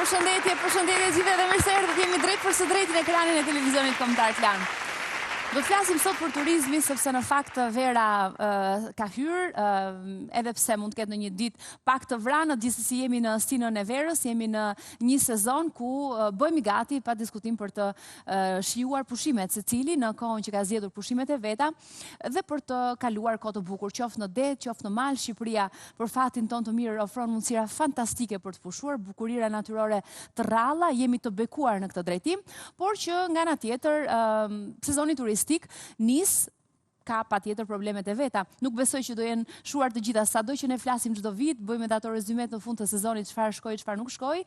Përshëndetje gjithëve dhe mirë se erdhët, jemi drejt për së drejtin e ekranin e televizionit kombëtar Klan. Do të flasim sot për turizmin, sepse në fakt vera ka hyrë, edhe pse mund të ketë në një ditë pak të vranë, gjithsesi jemi në stinën e verës, jemi në një sezon ku bëhemi gati pa diskutim për të shijuar pushimet secili në kohën që ka zgjedhur pushimet e veta dhe për të kaluar kohë të bukur, qoftë në det, qoftë në mal. Shqipëria për fatin ton të mirë ofron mundësira fantastike për të pushuar, bukurira natyrore të rralla, jemi të bekuar në këtë drejtim, por që nga ana tjetër sezoni turistik nis ka patjetër problemet e veta. Nuk besoj që do jenë shuar të gjitha, sado që ne flasim çdo vit, bëjmë edhe ato rezumet në fund të sezonit, çfarë shkoi, çfarë nuk shkoi.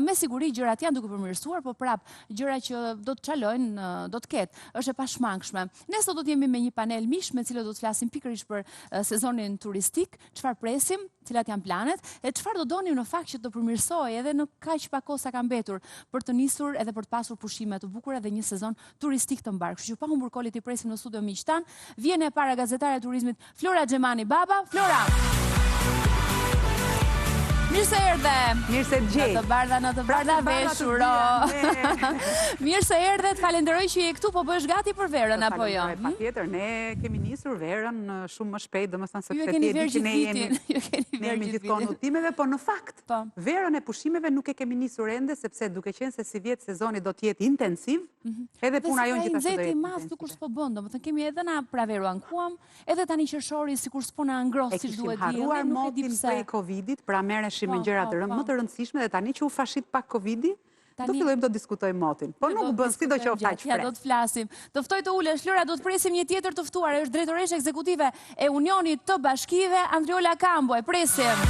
Me siguri gjërat janë duke përmirësuar, por prap gjëra që do të çalojnë, do të ketë. Është e pashmangshme. Ne sot do të jemi me një panel mish me cilët do të flasim pikërisht për sezonin turistik, çfarë presim, cilat janë planet, e çfarë do donim në fakt që të përmirësojë edhe në kaq pak kohë sa ka mbetur për të nisur edhe për të pasur pushime të bukura dhe një sezon turistik të mbar. Kështu që pa humbur kolit i presim në studio miqtan. Vjen e para gazetare e turizmit Flora Xhemani Baba. Flora! Mirë se erdhe! Mirë se gjej! Në të bardha veshuro! Mirë se erdhe, të falenderoj që je këtu, po bësh gati për verën, apo jo? Patjetër, ne kemi nisur verën shumë më shpejt, domethënë se ju e keni verë gjithë vitin. Ne jemi gjithkohë në udhëtimeve, por në fakt, verën e pushimeve nuk e kemi nisur ende, sepse duke qenë se si vjet sezoni do të jetë intensiv, edhe puna jon gjithashtu do jetë intensive. Sikur s'po bën, domethënë kemi edhe na praveru ankuam, edhe tani qershori sikur s'po na ngros siç duhet dielli, nuk e di pse. Prej Covidit, pra merreshim me gjëra më të rëndësishme dhe tani që u fashit pak Covidi, do fillojmë të diskutojmë motin. Po nuk bën sidoqoftë aq shpejt. Do të flasim. Të ftoj të ulesh, Flora, do të presim një tjetër të ftuar, është drejtoresha ekzekutive e Unionit të Bashkive, Andriola Kambo. E presim.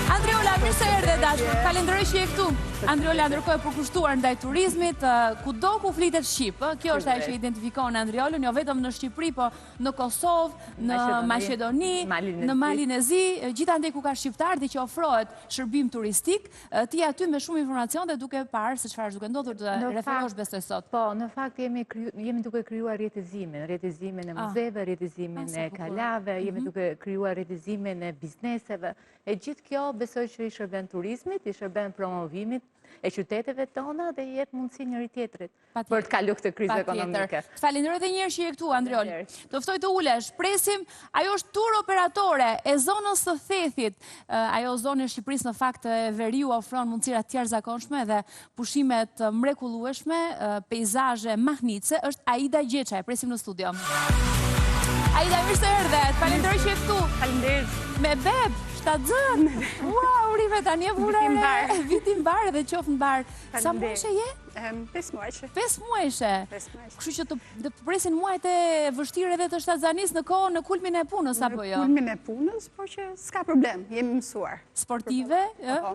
Andriola, mirë se erdhe dashur. Falenderoj që je këtu. Andriola ndërkohë e përkushtuar ndaj turizmit, kudo ku flitet shqip. Kjo është ajo që identifikon Andriolën, jo vetëm në Shqipëri, po në Kosovë, në Maqedoni, në Malin e Zi, gjithandej ku ka shqiptar dhe që ofrohet shërbim turistik, ti aty me shumë informacion dhe duke parë se çfarë është duke ndodhur, të referosh besoj sot. Po, në fakt jemi duke krijuar rrjetizimin e muzeve, rrjetizimin e kalave, jemi duke krijuar rrjetizimin e bizneseve. E gjithë kjo besoj që i shërben turizmit, i shërben promovimit e qyteteve tona dhe jep mundësi njëri tjetrit për të kaluar këtë krizë ekonomike. Falenderoj edhe një herë që je këtu, Andriol. Të ftoj të ulesh. Presim, ajo është tur operatore e zonës së Thethit. Ajo zonë e Shqipërisë në fakt e veriu ofron mundësira të jashtëzakonshme dhe pushime të mrekullueshme, peizazhe mahnice. Është Aida Gjeça, e presim në studio. Aida, mirë se erdhe. Falenderoj që je këtu. Faleminderit. Me beb. Shtazën! Wow, rime tani e vurare! Vitin barë dhe qofë në barë. Sa muajshe je? 5 muajshe. 5 muajshe? Kështu që të presin muajt e vështirë edhe të shtazanis në kohë në kulmin e punës, apo jo? Në kulmin e punës, por që s'ka problem, jemi mësuar. Sportive,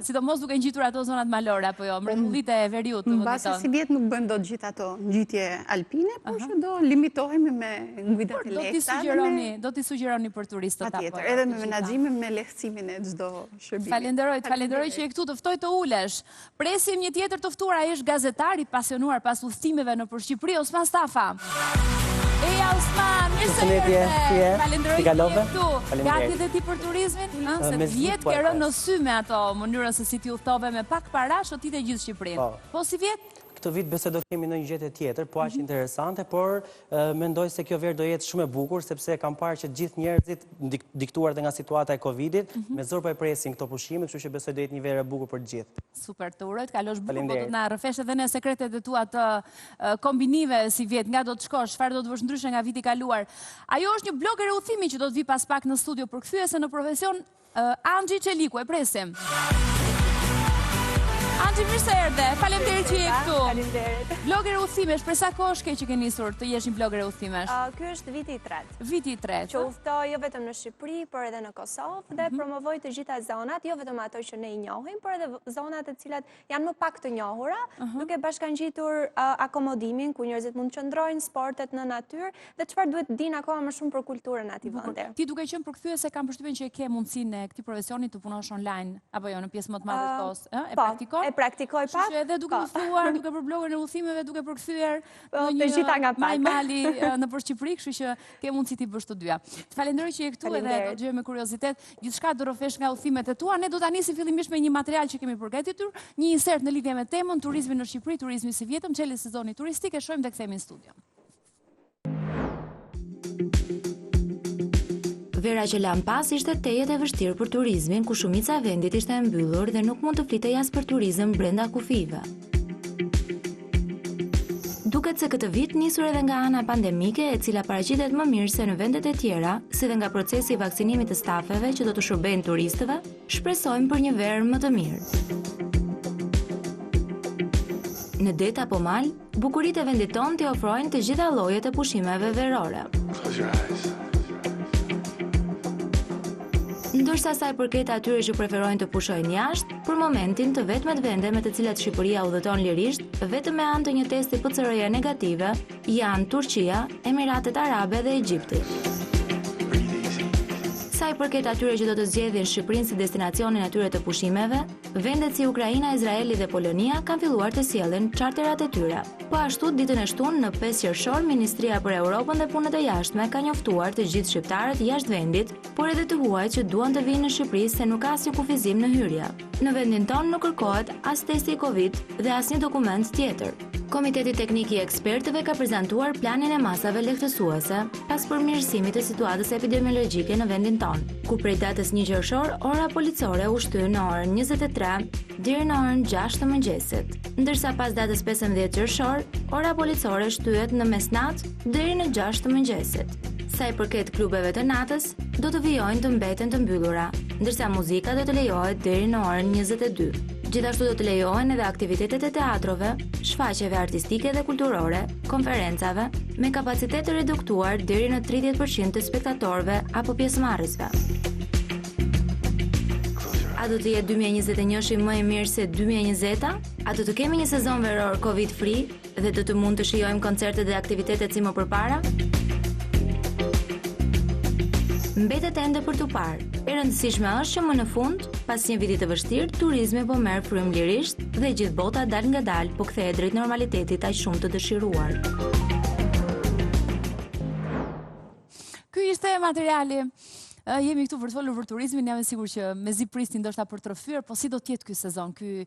sidomos duke ngjitur ato zonat malore, apo jo? Mrekullit e veriut të vendit tonë. Mbase si vjet nuk bëjmë dot gjithë ato ngjitje alpine, por që do limitohemi me ngjitat e lehta. Do t'i sugjeroni për turistët, apo jo? Patjetër, edhe me menaxhimin, me lehtësimin e çdo shërbimi. Falenderoj që je këtu, të ftoj të ulesh. Presim një tjetër të ftuar, ai është gazetar i pasionuar pas udhëtimeve në Shqipëri, Osman Stafa. Eja Osman, mirë se erdhe. Falenderoj që je këtu. Gati dhe ti për turizmin? Se të vjet ke rënë në sy me ato mënyrën se si ti udhtove me pak para, shotit e gjithë Shqipërinë. Po si vjet? Këtë vit besoj do kemi në një gjetje tjetër, po aq interesante, por mendoj se kjo verë do jetë shumë e bukur, sepse kam parë që gjithë njerëzit, diktuar dhe nga situata e Covidit, me zor po e presin këto pushime, kështu që besoj do jetë një verë e bukur për gjithë. Super, të uroj, të kalosh bukur, po do të na rrëfesh edhe në sekretet e tua të kombinive si vjet, nga do të shkosh, çfarë do të vësh ndryshe nga viti kaluar. Ajo është një blogger e udhëtimi që do të vi pas pak në studio përkthyese në profesion, Angji Çeliku, e presim. Angji, mirë se erdhe. Faleminderit që je këtu. Faleminderit. Blogger e udhëtimesh, për sa kohë shke që ke nisur të jesh një blogger e udhëtimesh? Ky është viti i tretë. Viti i tretë. Që udhtoj jo vetëm në Shqipëri, por edhe në Kosovë dhe promovoj të gjitha zonat, jo vetëm ato që ne i njohim, por edhe zonat e cilat janë më pak të njohura, duke bashkangjitur akomodimin ku njerëzit mund të qëndrojnë, sportet në natyrë dhe çfarë duhet dinë akoma më shumë për kulturën atij vendi. Ti duke qenë përkthyese kam përshtypjen që ke mundësinë e këtij profesioni të punosh online apo jo në pjesë më të madhe të kohës, e praktikon? praktikoj pak. Që edhe duke mësuar, duke për blogën e udhëtimeve, duke përkthyer të gjitha nga pak. mali në për Shqipëri, kështu që ke mundësi ti bësh të dyja. Të falenderoj që je këtu edhe do të gjej me kuriozitet gjithçka do rrofesh nga udhëtimet e tua. Ne do ta nisim fillimisht me një material që kemi përgatitur, një insert në lidhje me temën turizmi në Shqipëri, turizmi si vjetëm, çeli sezoni turistik, e shohim dhe kthehemi në studio. Vera që lan pas ishte tejet e vështirë për turizmin, ku shumica e vendit ishte e mbyllur dhe nuk mund të flitej as për turizëm brenda kufive. Duket se këtë vit nisur edhe nga ana pandemike, e cila paraqitet më mirë se në vendet e tjera, si dhe nga procesi i vaksinimit të stafeve që do të shërbejnë turistëve, shpresojmë për një verë më të mirë. Në det apo mal, bukuritë e vendit tonë t'i ofrojnë të gjitha llojet e pushimeve verore. Ndërsa sa i përket atyre që preferojnë të pushojnë jashtë, për momentin të vetmet vende me të cilat Shqipëria udhëton lirisht, vetëm me anë të një testi PCR negative, janë Turqia, Emiratet Arabe dhe Egjipti. Sa i përket atyre që do të zgjedhin Shqipërinë si destinacionin atyre të pushimeve, vendet si Ukraina, Izraeli dhe Polonia kanë filluar të sjellin charterat e tyre. Po ashtu, ditën e shtunë në 5 qershor, Ministria për Europën dhe Punët e Jashtme ka njoftuar të gjithë shqiptarët jashtë vendit, por edhe të huajt që duan të vinë në Shqipëri se nuk ka asnjë kufizim në hyrje. Në vendin tonë nuk kërkohet as testi Covid dhe asnjë dokument tjetër. Komiteti Teknik i Ekspertëve ka prezantuar planin e masave lehtësuese pas përmirësimit të situatës epidemiologjike në vendin tonë, ku prej datës 1 qershor ora policore u shty në orën 23 deri në orën 6 të mëngjesit, ndërsa pas datës 15 qershor ora policore shtyhet në mesnatë deri në 6 të mëngjesit. Sa i përket klubeve të natës, do të vijojnë të mbeten të mbyllura, ndërsa muzika do të lejohet deri në orën 22. Gjithashtu do të lejohen edhe aktivitetet e teatrove, shfaqjeve artistike dhe kulturore, konferencave, me kapacitet të reduktuar deri në 30% të spektatorëve apo pjesëmarrësve. A do të jetë 2021 më e mirë se 2020-a? A do të kemi një sezon veror Covid-free dhe do të mund të shijojmë koncerte dhe aktivitetet si më përpara? Mbetet ende për tu parë. E rëndësishme është që më në fund, pas një viti të vështirë, turizmi po merr frym lirisht dhe gjithë bota dal nga dal po kthehet drejt normalitetit aq shumë të dëshiruar. Ky ishte materiali. Jemi këtu për të folur për turizmin, jam e sigurt që mezi prisni ndoshta për të rrëfyer, po si do të jetë ky sezon, ky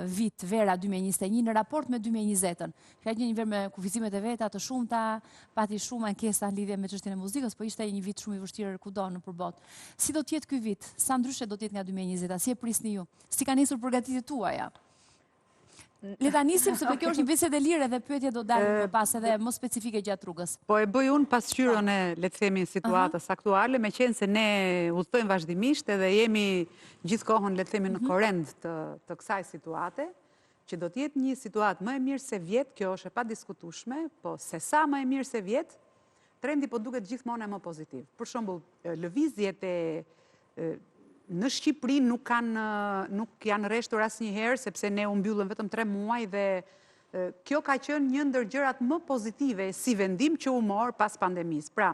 vit vera 2021 në raport me 2020-ën. Ka një verë me kufizimet e veta të shumta, pati shumë ankesa në lidhje me çështjen e muzikës, po ishte një vit shumë i vështirë kudo në përbot. Si do të jetë ky vit? Sa ndryshe do të jetë nga 2020-a? Si e prisni ju? Si kanë nisur përgatitjet tuaja? Le ta nisim sepse kjo është një bisedë e lirë dhe pyetje do dalin më pas edhe më specifike gjatë rrugës. Po e bëj unë pasqyrën e, le të themi, situatës aktuale, me qenë se ne udhtojmë vazhdimisht edhe jemi gjithkohën, le të themi, në korrent të kësaj situate, që do të jetë një situatë më e mirë se vjet, kjo është e padiskutueshme, po se sa më e mirë se vjet, trendi po duket gjithmonë më pozitiv. Për shembull, lëvizjet në Shqipëri nuk janë rreshtur asnjëherë, sepse ne u mbyllëm vetëm 3 muaj dhe kjo ka qenë një ndër gjërat më pozitive si vendim që u mor pas pandemisë. Pra,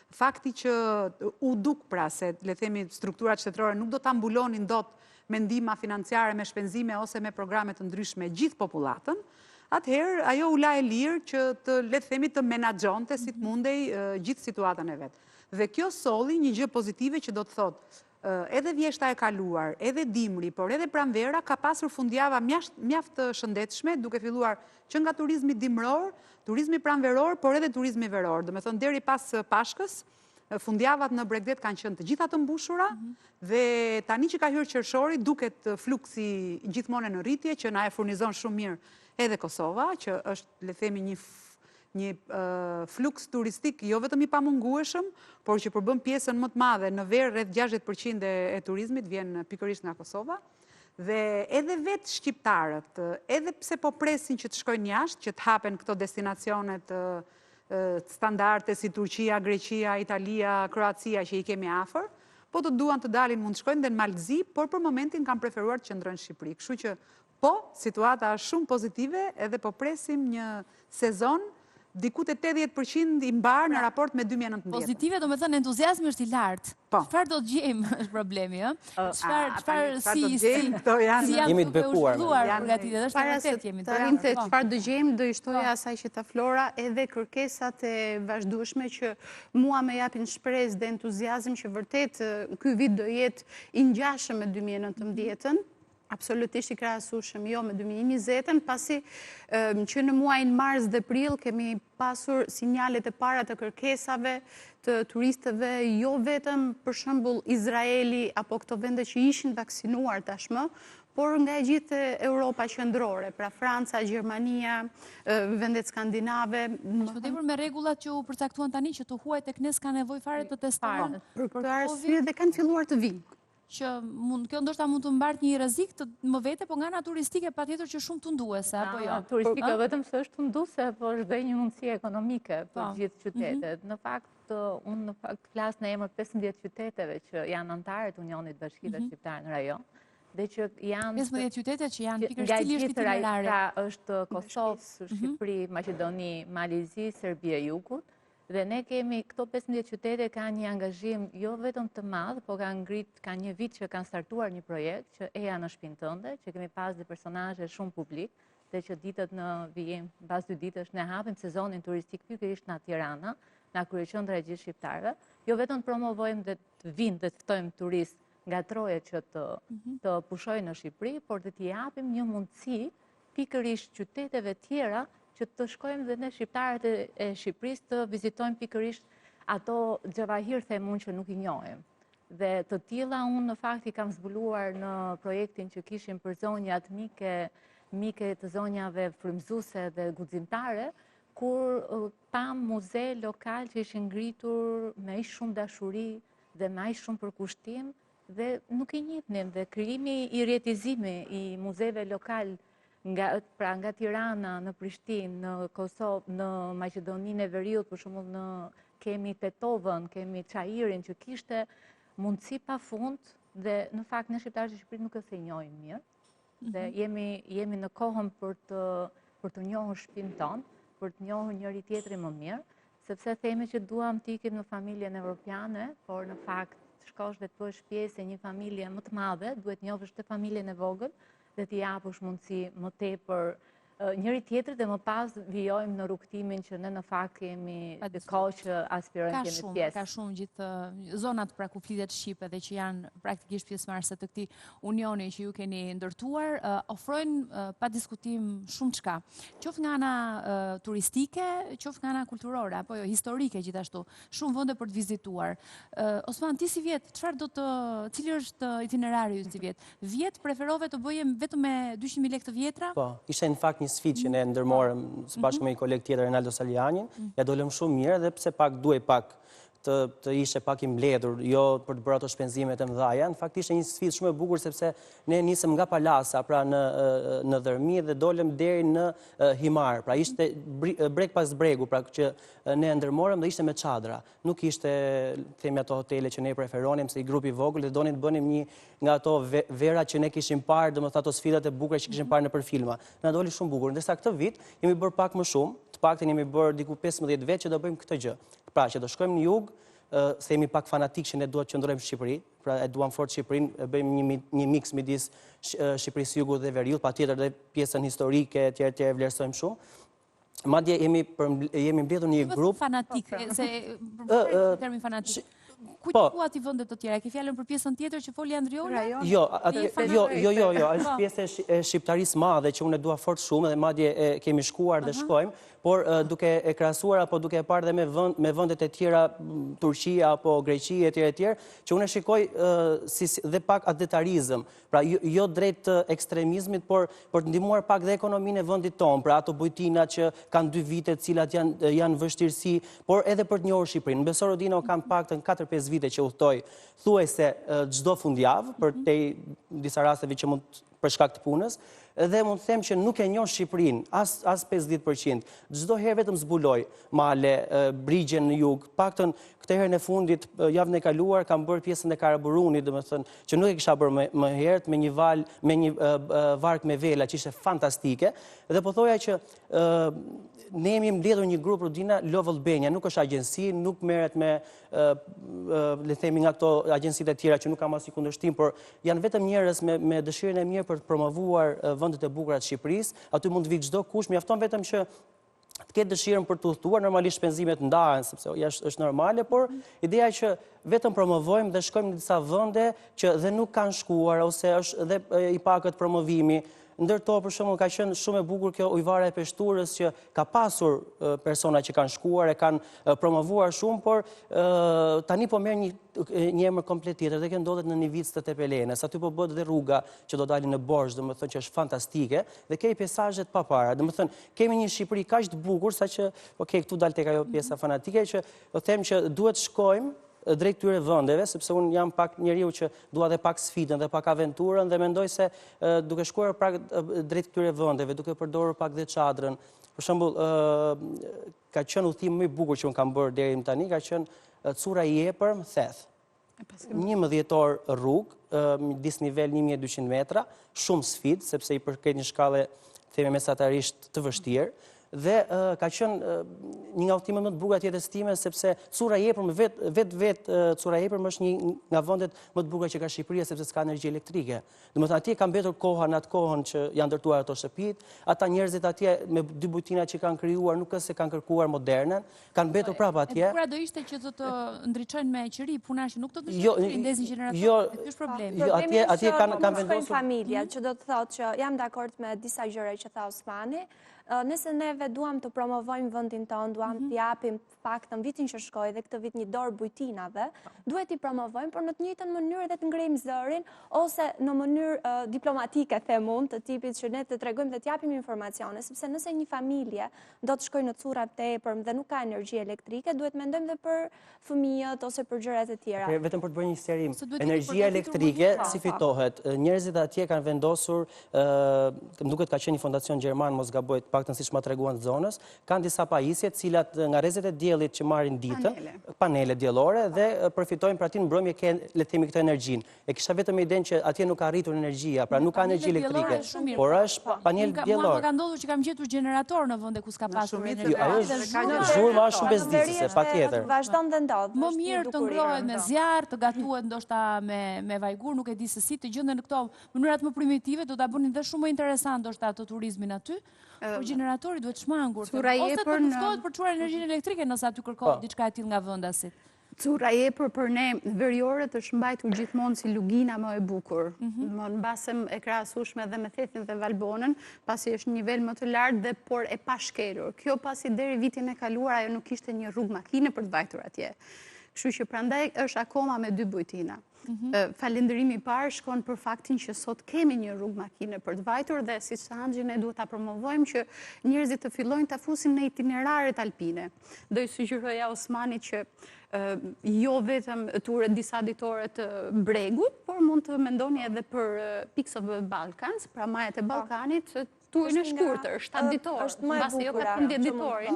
fakti që u duk se le themi strukturat shtetërore nuk do ta mbulonin dot me ndihma financiare, me shpenzime ose me programe të ndryshme gjithë popullatën, atëherë ajo u la e lirë që le të themi të menaxhonte si të mundej gjithë situatën e vet. Dhe kjo solli një gjë pozitive që do të thotë edhe vjeshta e kaluar, edhe dimri, por edhe pranvera ka pasur fundjava mjaft shëndetshme, duke filluar që nga turizmi dimror, turizmi pranveror, por edhe turizmi veror. Do me thonë, deri pas Pashkës, fundjavat në Bregdet kanë qenë të gjitha të mbushura, dhe tani që ka hyrë qershori, duket fluksi gjithmonë në rritje, që na e furnizon shumë mirë edhe Kosova, që është, le themi, një fluks turistik jo vetëm i pamungueshëm, por që përbën pjesën më të madhe, në verë rreth 60% e turizmit vjen pikërisht nga Kosova, dhe edhe vetë shqiptarët, edhe pse po presin që të shkojnë jashtë, që të hapen këto destinacionet standarde si Turqia, Greqia, Italia, Kroacia që i kemi afër, po të duan të dalin mund të shkojnë dhe në Malzi, por për momentin kanë preferuar të qëndrojnë në Shqipëri. Kështu që po, situata është shumë pozitive edhe po presim një sezon diku te 80% i mbarë në raport me 2019. Pozitive, do me thënë, entuziasmi është i lartë. Po. Çfarë do të gjejmë është problemi, ë? Çfarë këto janë Jemi të bekuar. Përgatitur, është Para se vërtet jemi të arrimte Po. çfarë dëgjojmë, do i shtoja asaj që ta Flora, edhe kërkesat e vazhdueshme që mua më japin shpresë dhe entuziazëm që vërtet ky vit do jetë i ngjashëm me 2019-ën. Absolutisht i krahasueshëm jo me 2020-ën, pasi që në muajin mars dhe prill kemi pasur sinjalet e para të kërkesave të turistëve, jo vetëm për shembull Izraeli apo këto vende që ishin vaksinuar tashmë, por nga e gjithë Europa qendrore, pra Franca, Gjermania, vendet skandinave. Që tepër me rregullat që u përcaktuan tani që të huajt e knes ka nevojë fare të testohen. Për këtë arsye dhe kanë filluar të vinë. Që kjo ndoshta mund të mbart një rrezik të më vete, po nga ana turistike patjetër që shumë tunduese, apo jo? Turistike vetëm se është tunduese, po është dhe një mundësi ekonomike për gjithë qytetet. Në fakt, unë flas në emër 15 qyteteve që janë anëtarë të Unionit Bashkive Shqiptare në rajon, dhe që janë 15 qytete që janë pikërisht cili është itinerari. Pra është Kosovë, Shqipëri, Maqedoni, Malizi, Serbia e Jugut. Dhe ne kemi, këto 15 qytete kanë një angazhim jo vetëm të madh, po kanë një vit që kanë startuar një projekt që eja në shtëpinë tënde, që kemi pas dhe personazhe shumë publik, dhe që ditët në vijim, pas 2 ditësh ne hapim sezonin turistik pikërisht në Tirana, në kryeqendra e gjithë shqiptarëve. Jo vetëm promovojmë dhe të vinë dhe të ftojmë turistë nga troje që të pushojnë në Shqipëri, por dhe t'i japim një mundësi pikërisht qyteteve tjera që të shkojmë dhe ne shqiptarët e Shqipërisë të vizitojmë pikërisht ato xhavahir themun që nuk i njohim. Dhe të tilla unë në fakt i kam zbuluar në projektin që kishim për zonjat mike të zonjave frymëzuese dhe guximtare, kur pam muze lokal që ishin ngritur me aq shumë dashuri dhe me aq shumë përkushtim dhe nuk i njihnim, dhe krijimi i rjetizimi i muzeve lokal nga Tirana, në Prishtinë, në Kosovë, në Maqedoninë e Veriut, për shembull kemi Tetovën, kemi Çajirin që kishte mundësi pafund dhe në fakt ne shqiptarët e Shqipërisë nuk e njohim mirë. Dhe jemi në kohën për të njohur shtëpinë tonë, për të njohur njëri tjetrin më mirë, sepse themi që duam të ikim në familjen evropiane, por në fakt shkosh dhe të bësh pjesë e një familje më të madhe, duhet njohësh të familjen e vogël dhe t'i japësh mundësi më tepër njëri tjetrit dhe më pas vijojmë në rrugtimin që ne në fakt kemi kohë që aspirojmë kemi pjesë. Ka shumë gjithë zonat pra ku flitet shqipe dhe që janë praktikisht pjesëmarrëse të këtij unioni që ju keni ndërtuar, ofrojnë pa diskutim shumë çka. Qoftë nga ana turistike, qoftë nga ana kulturore apo jo historike gjithashtu. Shumë vende për të vizituar. Osman, ti si vjet, cili është itinerari ju si vjet? Vjet preferove të bëje vetëm me 200.000 lekë të vjetra? Po, ishte në fakt një sfidë që ne ndërmorëm së bashku me një koleg tjetër, Renaldo Salianin, ja dolëm shumë mirë dhe pse pak duhej pak të ishe pak i mbledhur, jo për të bërë ato shpenzimet e mëdhaja. Në fakt ishte një sfidë shumë e bukur sepse ne nisëm nga Palasa, pra në Dërmi dhe dolëm deri në Himar. Pra ishte breg pas bregu, pra që ne ndërmorëm dhe ishte me çadra. Nuk ishte themi ato hotele që ne preferonim se i grupi vogël dhe donin të bënim një nga ato vera që ne kishim parë, domethënë ato sfidat e bukura që kishim parë nëpër filma. Na doli shumë bukur. Ndërsa këtë vit jemi bërë pak më shumë, të paktën jemi bërë diku 15 vjet që do bëjmë këtë gjë. Pra që do shkojmë në jug, themi pak fanatik që ne duhet të qëndrojmë në Shqipëri, pra e duam fort Shqipërinë, bëjmë një mix midis Shqipërisë Jugut dhe Veriut, patjetër dhe pjesën historike etj e vlerësojmë shumë. Madje jemi mbledhur një grup fanatik, se termi fanatik. Kujt ati vendet të tjera? Ke fjalën për pjesën tjetër që foli Andriola? Jo, është pjesë e shqiptarisë madhe që unë e dua fort shumë dhe madje kemi shkuar dhe shkojmë, por duke e krahasuar apo duke e parë dhe me vendet e tjera, Turqia apo Greqi etj, që unë e shikoj dhe pak adetarizëm, pra jo drejt ekstremizmit, por për të ndihmuar pak dhe ekonominë e vendit tonë, pra ato bujtina që kanë 2 vite, të cilat janë vështirësi, por edhe për të njohur Shqipërinë. Besor Odino kam paktën 4-5 vite që udhtoj thuajse çdo fundjavë, për te disa rasteve që mund për shkak të punës, dhe mund të them që nuk e njoh Shqipërinë as 50%. Çdo herë vetëm zbuloj male, brigjen në jug, paktën këtë herën e fundit, javën e kaluar, kam bërë pjesën e Karaburunit, domethënë që nuk e kisha bërë më herët, me një me një vark me vela që ishte fantastike, dhe po thoja që ne jemi mbledhur një grup Rudina Love Albania, nuk është agjenci, nuk merret me le të themi nga këto agjencitë e tjera që nuk kam asnjë kundërshtim, por janë vetëm njerëz me dëshirën e mirë për të promovuar vendet e bukura të Shqipërisë. Aty mund të vijë çdo kush, mjafton vetëm që të ketë dëshirën për të udhëtuar, normalisht shpenzimet ndahen sepse është normale, por ideja që vetëm promovojmë dhe shkojmë në disa vende që dhe nuk kanë shkuar ose është dhe i pakët promovimi. Ndërto, për shembull, ka qenë shumë e bukur kjo ujvara e Peshturës që ka pasur persona që kanë shkuar, e kanë promovuar shumë, por tani po merr një emër komplet tjetër dhe kjo ndodhet në Nivicë të Tepelenës. Aty po bëhet dhe rruga që do dalin në Borxh, domethënë që është fantastike, dhe kemi peisazhet pa para. Domethënë, kemi një Shqipëri kaq të bukur saqë, këtu dal tek ajo pjesa fanatike që do them që duhet shkojmë drejt këtyre vendeve, sepse unë jam pak njeriu që dua dhe pak sfidën dhe pak aventurën dhe mendoj se duke shkuar pak drejt këtyre vendeve, duke përdorur pak dhe çadrën. Për shembull, ka qenë udhëtim më i bukur që unë kam bërë deri më tani, ka qenë Cura i Epër, Theth. 11 orë rrugë, disnivel 1200 metra, shumë sfidë, sepse i përket një shkallë themi mesatarisht të vështirë. Dhe ka qenë një nga udhëtimet më të bukura të jetës time, sepse Cura i Epërm Cura i Epërm është një nga vendet më të bukura që ka Shqipëria, sepse s'ka energji elektrike. Domethënë atje ka mbetur koha në atë kohën që janë ndërtuar ato shtëpitë, ata njerëzit atje me 2 bujtina që kanë krijuar nuk është se kanë kërkuar modernën, kanë mbetur prapë atje. E bukura do ishte që do të ndriçojnë me qiri, puna që nuk do të dëshirojnë ndezin gjeneratorët. Ky është problemi. Jo, atje kanë vendosur familja, që do të thotë që jam dakord me disa gjëra që tha Osmani. Nëse neve duam të promovojmë vendin tonë, duam të japim paktën vitin që shkoi dhe këtë vit një dorë bujtinave, duhet i promovojmë, por në të njëjtën mënyrë dhe të ngrejmë zërin, ose në mënyrë diplomatike, them unë, të tipit që ne të tregojmë dhe të japim informacione, sepse nëse një familje do të shkojë në Cura të Epërm dhe nuk ka energji elektrike, duhet mendojmë dhe për fëmijët ose për gjërat e tjera. Vetëm për të bërë një sqarim, energjia elektrike si fitohet? Njerëzit atje kanë vendosur, më duket ka qenë një fondacion gjerman, mos gaboj, paktën siç ma treguan të zonës, kanë disa pajisje të cilat nga rrezet e diellit që marrin ditën, panele diellore dhe përfitojnë pra aty në mbrëmje ke le të themi këtë energjinë. E kisha vetëm idenë që atje nuk ka arritur energjia, pra nuk ka energji elektrike, por është panel diellor. Mua ka ndodhur që kam gjetur gjenerator në vende ku s'ka pasur energji. Ajo është zhurma shumë bezdisëse, patjetër. Vazhdon dhe ndodh. Më mirë të ngrohet me zjarr, të gatuhet ndoshta me vajgur, nuk e di se si të gjenden në këto mënyrat më primitive, do ta bënin dhe shumë më interesant ndoshta të turizmin aty. Por gjeneratori duhet shmangur. Ose të përftohet për çuar energjinë elektrike nëse aty kërkohet diçka e tillë nga vendasit. Cura i Epër për ne veriorët është mbajtur gjithmonë si lugina më e bukur. Në basëm e krahasueshme edhe me Thethin dhe Valbonën, pasi është një nivel më të lartë dhe por e pashkelur. Kjo pasi deri vitin e kaluar ajo nuk kishte një rrugë makine për të vajtur atje. Kështu që prandaj është akoma me 2 bujtina. Falënderimi i parë shkon për faktin që sot kemi një rrugë makine për të vajtur dhe si Sanxhi ne duhet ta promovojmë që njerëzit të fillojnë ta fusin në itineraret alpine. Do i sugjeroja Osmanit që jo vetëm turet disa ditore të bregut, por mund të mendoni edhe për Peaks of the Balkans, pra majet e Ballkanit, turin e shkurtër, 7 ditor, mbasi jo 14 ditorin,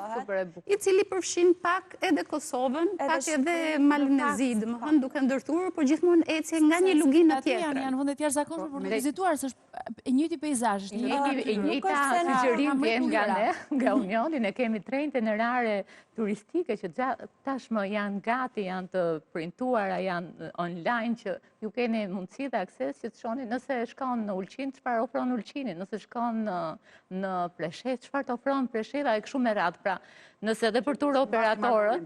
i cili përfshin pak edhe Kosovën, pak edhe Malinezi, domethënë duke ndërthurur, por gjithmonë ecje nga një luginë në tjetrën. Janë vende të jashtëzakonshme për të vizituar, se është e njëjti peizazh, është e njëjta sugjerim vjen nga ne, nga Unioni, ne kemi 3 itinerare turistike që tashmë janë gati, janë të printuara, janë online që ju keni mundësi dhe akses që të shoni nëse shkon në Ulqin, çfarë ofron Ulqini, nëse shkon në Preshet, çfarë të ofron Presheva e kështu me radhë. Pra, nëse edhe për tur operatorët,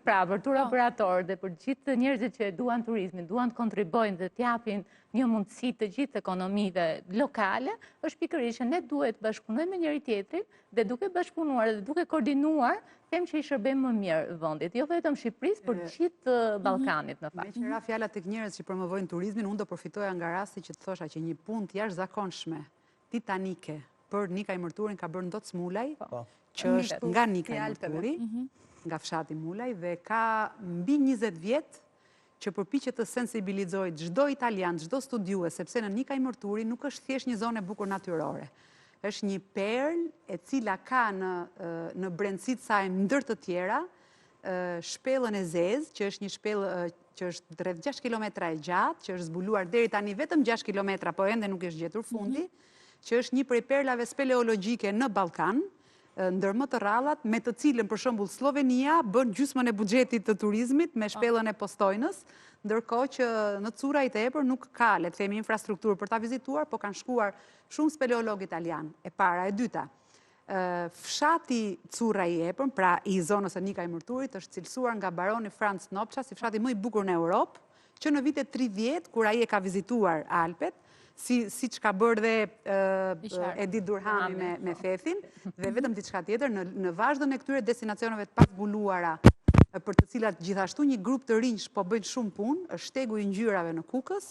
pra për tur operatorët dhe për gjithë njerëzit që duan turizmin, duan të kontribojnë dhe të japin një mundësi të gjithë ekonomive lokale, është pikërisht që ne duhet bashkëpunojmë me njëri tjetrin dhe duke bashkëpunuar dhe duke koordinuar, them që i shërbejmë më mirë vendit, jo vetëm Shqipërisë, por gjithë Ballkanit në fakt. Me që ra fjala tek njerëz që promovojnë turizmin, unë do përfitoja nga rasti që të thosha që një punë të jashtëzakonshme, titanike, për Nikaj Mërturin ka bërë Ndoc Mulaj, që është nga Nikaj Mërturi, nga fshati Mulaj, dhe ka mbi 20 vjet që përpiqet të sensibilizojë çdo italian, çdo studiues, sepse në Nika i Mërturi nuk është thjesht një zonë e bukur natyrore. Është një perlë e cila ka në brendësitë saj ndër të tjera shpellën e zezë, që është një shpellë që është rreth 6 kilometra e gjatë, që është zbuluar deri tani vetëm 6 kilometra, po ende nuk është gjetur fundi, që është një prej perlave speleologjike në Ballkan, ndër më të rrallat, me të cilën për shembull Slovenia bën gjysmën e buxhetit të turizmit me shpellën e Postojnës, ndërkohë që në Cura i Tepër nuk ka, le të themi, infrastrukturë për ta vizituar, po kanë shkuar shumë speleologë italian. E para, e dyta, fshati Cura i Epër, pra i zonës e Nika i Mërturit, është cilësuar nga baroni Franz Nopcha si fshati më i bukur në Europë, që në vitet 30, kur ai e ka vizituar Alpet, si që ka bërë dhe Edith Durhami me Fethin, dhe vetëm diçka tjetër, në vazhdon e këtyre destinacioneve të pazbuluara, për të cilat gjithashtu një grup të rinj po bëjnë shumë punë, është shtegu i ngjyrave në Kukës,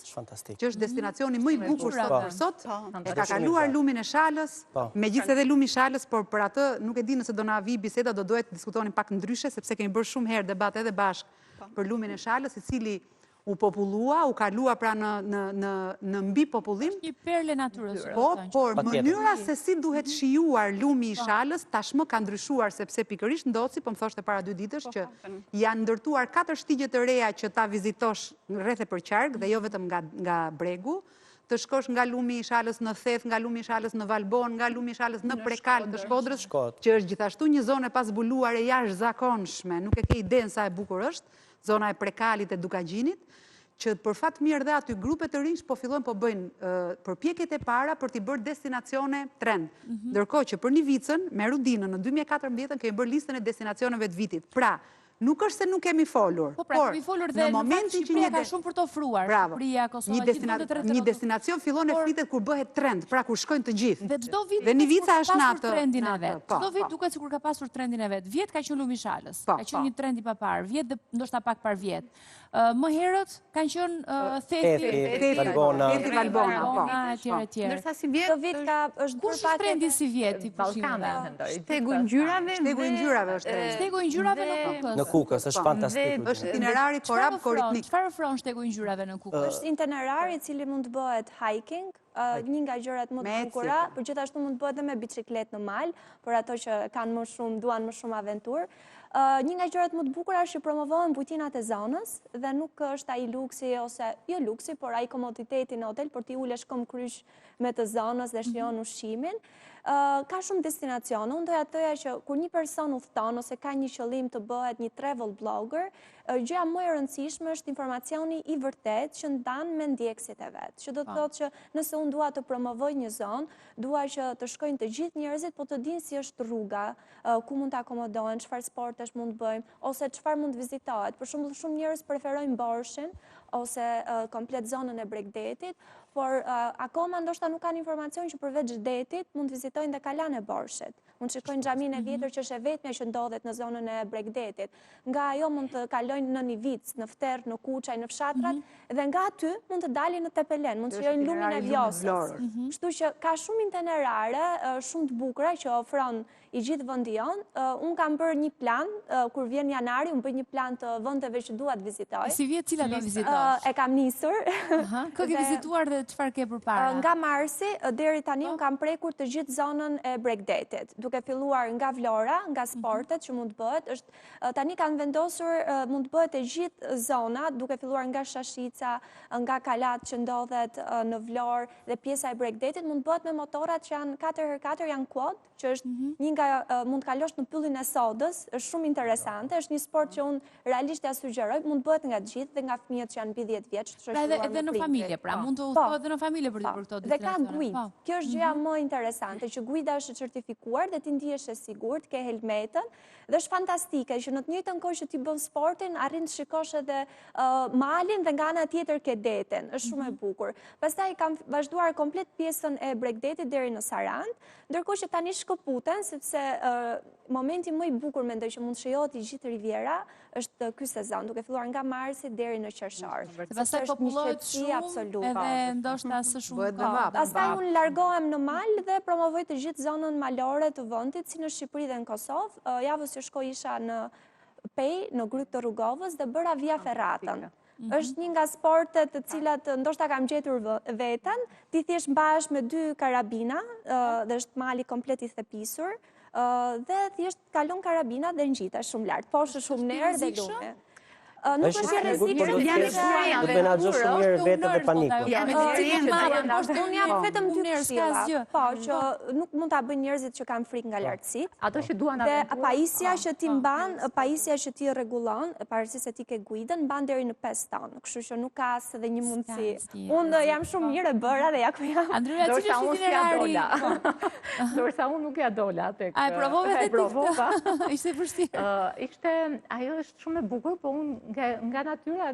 që është destinacioni më i bukur sot për sot, e ka kaluar lumin e Shalës, megjithëse edhe lumi i Shalës, por për atë nuk e di nëse do na vi biseda, do duhet të diskutonin pak ndryshe, sepse kemi bërë shumë herë debat edhe bashkë për lumin e Shalës, i cili u popullua, u kalua pra në mbi popullim. Një perle natyrës. Po, por mënyra se si duhet shijuar lumi i Shalës tashmë ka ndryshuar, sepse pikërisht Ndoci, po më thoshte para 2 ditësh, që janë ndërtuar 4 shtigje të reja që ta vizitosh rreth e përqark, dhe jo vetëm nga bregu, të shkosh nga lumi i Shalës në Theth, nga lumi i Shalës në Valbon, nga lumi i Shalës në Prekal të Shkodrës, që është gjithashtu një zonë e pazbuluar e jashtëzakonshme, nuk e ke idenë sa e bukur është, zona e Prekalit e Dukagjinit, që për fat mirë dhe aty grupe të rinj po fillojnë po bëjnë përpjekjet e para për t'i bërë destinacione trend. Ndërkohë që për Nivicën, me Rudinën, në 2014 kemi bërë listën e destinacioneve të vitit. Pra, nuk është se nuk kemi folur. Po pra, kemi folur dhe në fakt Shqipëria ka shumë për të ofruar. Shqipëria, Kosova, një destinacion fillon e flitet kur bëhet trend, pra kur shkojnë të gjithë. Dhe çdo vit dhe Nivica është në atë trendin e vet. Çdo vit duket sikur ka pasur trendin e vet. Vjet ka qenë lumi i Shalës, ka qenë një trend i papar. Vjet dhe ndoshta pak par vjet. Më herët kanë qenë Thethi, Valbona, etj. Ndërsa si vjet, vit ka është kush është trendi si vjet i pushimeve? Shtegu i ngjyrave, shtegu i ngjyrave është trendi. Shtegu i ngjyrave në Kukës. Në Kukës është fantastik. Është itinerari korab koritnik. Çfarë ofron shtegu i ngjyrave në Kukës? Është itinerari i cili mund të bëhet hiking, një nga gjërat më të bukura, por gjithashtu mund të bëhet edhe me biçikletë në mal, por ato që kanë më shumë, duan më shumë aventurë. Një nga gjërat më të bukura është që promovohen bujtinat e zonës dhe nuk është ai luksi ose jo luksi, por ai komoditeti në hotel për t'i ulesh këmbë kryq me të zonës dhe shijon ushqimin. Ka shumë destinacione. Unë doja të thoja që kur një person udhton ose ka një qëllim të bëhet një travel blogger, gjëja më e rëndësishme është informacioni i vërtet që ndan me ndjekësit e vet. Që do të thotë që nëse unë dua të promovoj një zonë, dua që të shkojnë të gjithë njerëzit, po të dinë si është rruga, ku mund të akomodohen, çfarë sportesh mund të bëjmë, ose çfarë mund të vizitohet. Për shembull, shumë njerëz preferojnë Borshin ose komplet zonën e Bregdetit, por akoma ndoshta nuk kanë informacion që përveç detit mund të vizitojnë dhe Kalan e Borshit. Mund të shikojnë xhaminë e vjetër që është e vetmja që ndodhet në zonën e Bregdetit. Nga ajo mund të kalojnë në Nivic, në Fterë, në Kuçaj, në fshatrat, dhe nga aty mund të dalin në Tepelen, mund të shijojnë lumin e Vjosës. Kështu që ka shumë itinerare, shumë të bukura që ofron i gjithë vendi jon. Unë kam bërë një plan, kur vjen janari, unë bëj një plan të vendeve që dua të vizitoj. Si vjet cila do vizitosh? E kam nisur. Kë ke vizituar dhe çfarë ke përpara? Nga marsi deri tani unë kam prekur të gjithë zonën e Bregdetit, duke filluar nga Vlora, nga sportet që mund të bëhet, është tani kanë vendosur mund të bëhet e gjithë zona, duke filluar nga Shashica, nga Kalat që ndodhet në Vlorë dhe pjesa e Bregdetit, mund të bëhet me motorat që janë 4x4 janë quad, që është një nga mund të kalosh në pyllin e sodës, është shumë interesante, është një sport që unë realisht ja sugjeroj, mund të bëhet nga gjithë dhe nga fëmijët që janë mbi 10 vjeç. Edhe në familje, pra mund të udhëtohet edhe në familje për të bërë këto destinacione. Dhe ka guidë. Kjo është gjëja më interesante, që guida është e certifikuar dhe ti ndihesh e sigurt, ke helmetën, dhe është fantastike që në të njëjtën kohë që ti bën sportin, arrin të shikosh edhe malin dhe nga ana tjetër ke detin. Është shumë e bukur. Pastaj kam vazhduar komplet pjesën e Bregdetit deri në Sarand, ndërkohë që tani shkëputen sepse momenti më i bukur mendoj që mund shijohet i gjithë Riviera është ky sezon, duke filluar nga marsi deri në qershor. Pastaj popullohet shumë edhe ndoshta së shumë kohë. Pastaj unë largohem në mal dhe promovoj të gjithë zonën malore të vendit, si në Shqipëri dhe në Kosovë. Javës që shkoj isha në Pej në Gryk të Rrugovës dhe bëra Via Ferratën. Është një nga sportet të cilat ndoshta kam gjetur veten, ti thjesht mbahesh me 2 karabina dhe është mali komplet i thepisur dhe thjesht kalon karabina dhe ngjitesh shumë lart, poshtë shumë nerë dhe lume. Nuk është rrezikshme, do të menaxhosh shumë mirë vetë dhe panikun. Unë jam vetëm 2 këshilla. Po, që nuk mund ta bëjnë njerëzit që kanë frikë nga lartësitë. Ato që duan dhe pajisja që ti mban, pajisja që ti rregullon, pavarësisht se ti ke guidën, mban deri në 5 tonë. Kështu që nuk ka as edhe një mundësi. Unë jam shumë mirë e bëra dhe ja ku jam. Andrea, cili është itinerari? Dorsa unë nuk ja dola tek. A e provove vetë? Ishte vështirë. Ishte, ajo është shumë e bukur, po unë nga natyra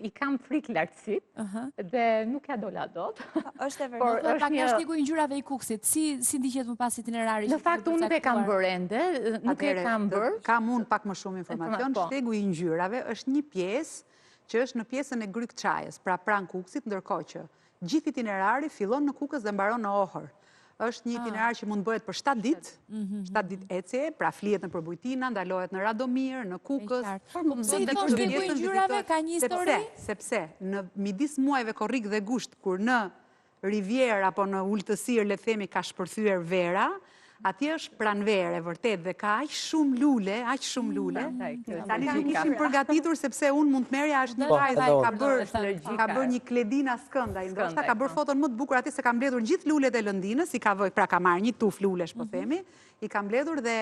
i kam frikë lartësit dhe nuk ja dola dot. Është e vërtetë. Pak nga shtegu i ngjyrave i Kukësit, si ndiqet më pas itinerari? Në fakt unë nuk e kam bërë ende, nuk e kam bërë. Kam unë pak më shumë informacion. Shtegu i ngjyrave është një pjesë që është në pjesën e Grykçajës, pra pranë Kukësit, ndërkohë që gjithë itinerari fillon në Kukës dhe mbaron në Ohër. Është një itinerar që mund bëhet për 7 ditë, 7 ditë ecje, pra flihet në Përbujtina, ndalohet në Radomir, në Kukës. Si do shtegu i ngjyrave ka një histori? Sepse në midis muajve korrik dhe gusht, kur në Rivierë apo në ultësirë, le të themi, ka shpërthyer vera, atje është pranverë, vërtet, dhe ka aq shumë lule. Tani nuk ishim përgatitur sepse unë mund të merja është një vajzë ka bërë një kledina skënda, ndoshta ka bërë foton më të bukur aty se ka mbledhur gjithë lulet e Lëndinës, pra ka marrë një tuf lulesh, po themi, i ka mbledhur dhe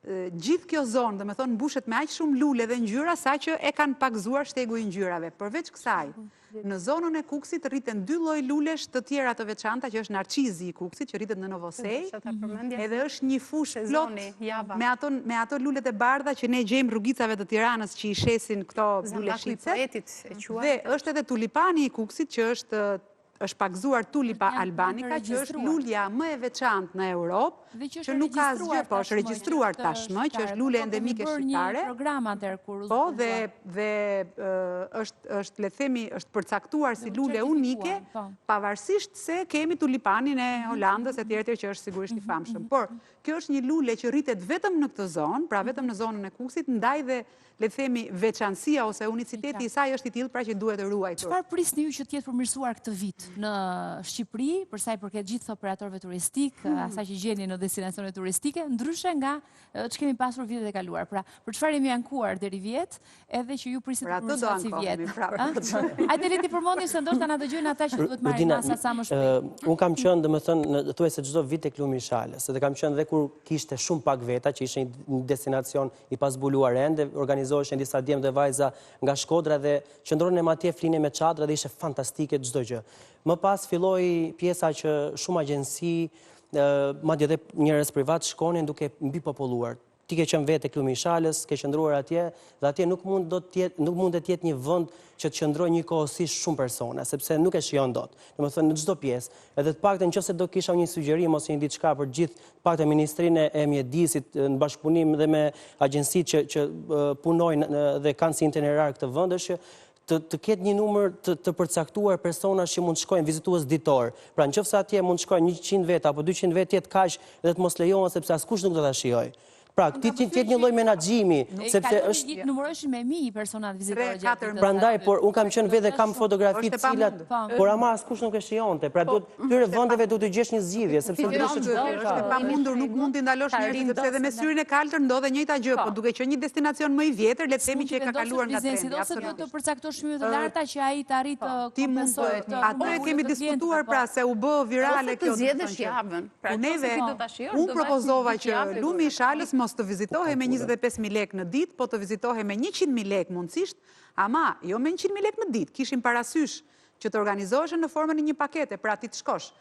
gjithë kjo zonë, dhe me thonë, mbushet me aq shumë lule dhe ngjyra sa që e kanë pakzuar shtegu i ngjyrave. Përveç kësaj, në zonën e Kukësit rriten 2 lloj lulesh të tjera të veçanta, që është narcizi i Kukësit, që rritet në Novosej, edhe është një fush plot me ato lulet e bardha që ne gjejmë rrugicave të Tiranës që i shesin këto luleshitse. Dhe është edhe tulipani i Kukësit që është pakzuar tulipa albanika, që është lulja më e veçantë në Europë, që nuk ka asgjë, po është regjistruar tashmë, që është lule endemike shqiptare. Po, dhe është, le themi, është përcaktuar si lule unike, pavarësisht se kemi tulipanin e Holandës e tjetër që është sigurisht i famshëm. Por, kjo është një lule që rritet vetëm në këtë zonë, pra vetëm në zonën e Kukësit, ndaj dhe, le themi, veçanësia ose uniciteti i saj është i tillë pra që duhet të ruajtur. Çfarë prisni ju që të jetë përmirësuar këtë vit në Shqipëri, për sa i përket gjithë operatorëve turistik, asaj që gjeni në destinacione turistike, ndryshe nga që kemi pasur vitet e kaluar. Pra, për çfarë jemi ankuar deri vjet, edhe që ju prisni të përmirësohet si vjet. Hajde le ti përmendim se ndoshta na dëgjojnë ata që duhet marrin masa sa më shpejt. Unë kam qenë, domethënë, thuajse çdo vit tek Lumi i Shalës, dhe kam qenë edhe kur kishte shumë pak veta, që ishte një destinacion i pasbuluar ende, organizoheshin disa djemë dhe vajza nga Shkodra dhe qëndronin atje, flinin me çadra dhe ishte fantastike çdo gjë. Më pas filloi pjesa që shumë agjenci, madje edhe njerëz privat shkonin duke mbi populluar. Ti ke qenë vetë tek Lumi i Shalës, ke qëndruar atje dhe atje nuk mund të jetë një vend që të qëndrojë njëkohësisht shumë persona, sepse nuk e shijon dot. Domethënë në çdo pjesë, edhe të paktën nëse do kisha një sugjerim ose një diçka për gjithë të paktën Ministrinë e Mjedisit në bashkëpunim dhe me agjencitë që punojnë dhe kanë si itinerar këtë vend, është të ketë një numër të përcaktuar personash që mund të shkojnë vizitues ditor. Pra nëse atje mund të shkojnë 100 vet apo 200 vet jetë kaq dhe të mos lejohen sepse askush nuk do ta shijojë. Pra, ti tjetë një lloj menaxhimi, sepse është numëroshin me 1000 personat vizitorë gjatë. Prandaj, por un kam qenë vetë dhe kam fotografi të cilat, por ama askush nuk e shijonte. Pra, këtyre vendeve duhet të gjesh një zgjidhje, sepse ndryshe është e pamundur, nuk mund të ndalosh njerëzit, sepse edhe me syrin e kaltër ndodhe njëjta gjë, por duke qenë një destinacion më i vjetër, le të themi që e ka kaluar nga trendi. Ose duhet të përcaktosh shumë të larta që ai të arrit të kompensojë. Atë kemi diskutuar pra se u bë virale kjo. Unë propozova që Lumi i Shalës mos të vizitohe me 25.000 lek në ditë, po të vizitohe me 100.000 lek mundësisht, ama jo me 100.000 lek në ditë. Kishim parasysh që të organizoheshe në formën e një pakete, pra ti të shkosh,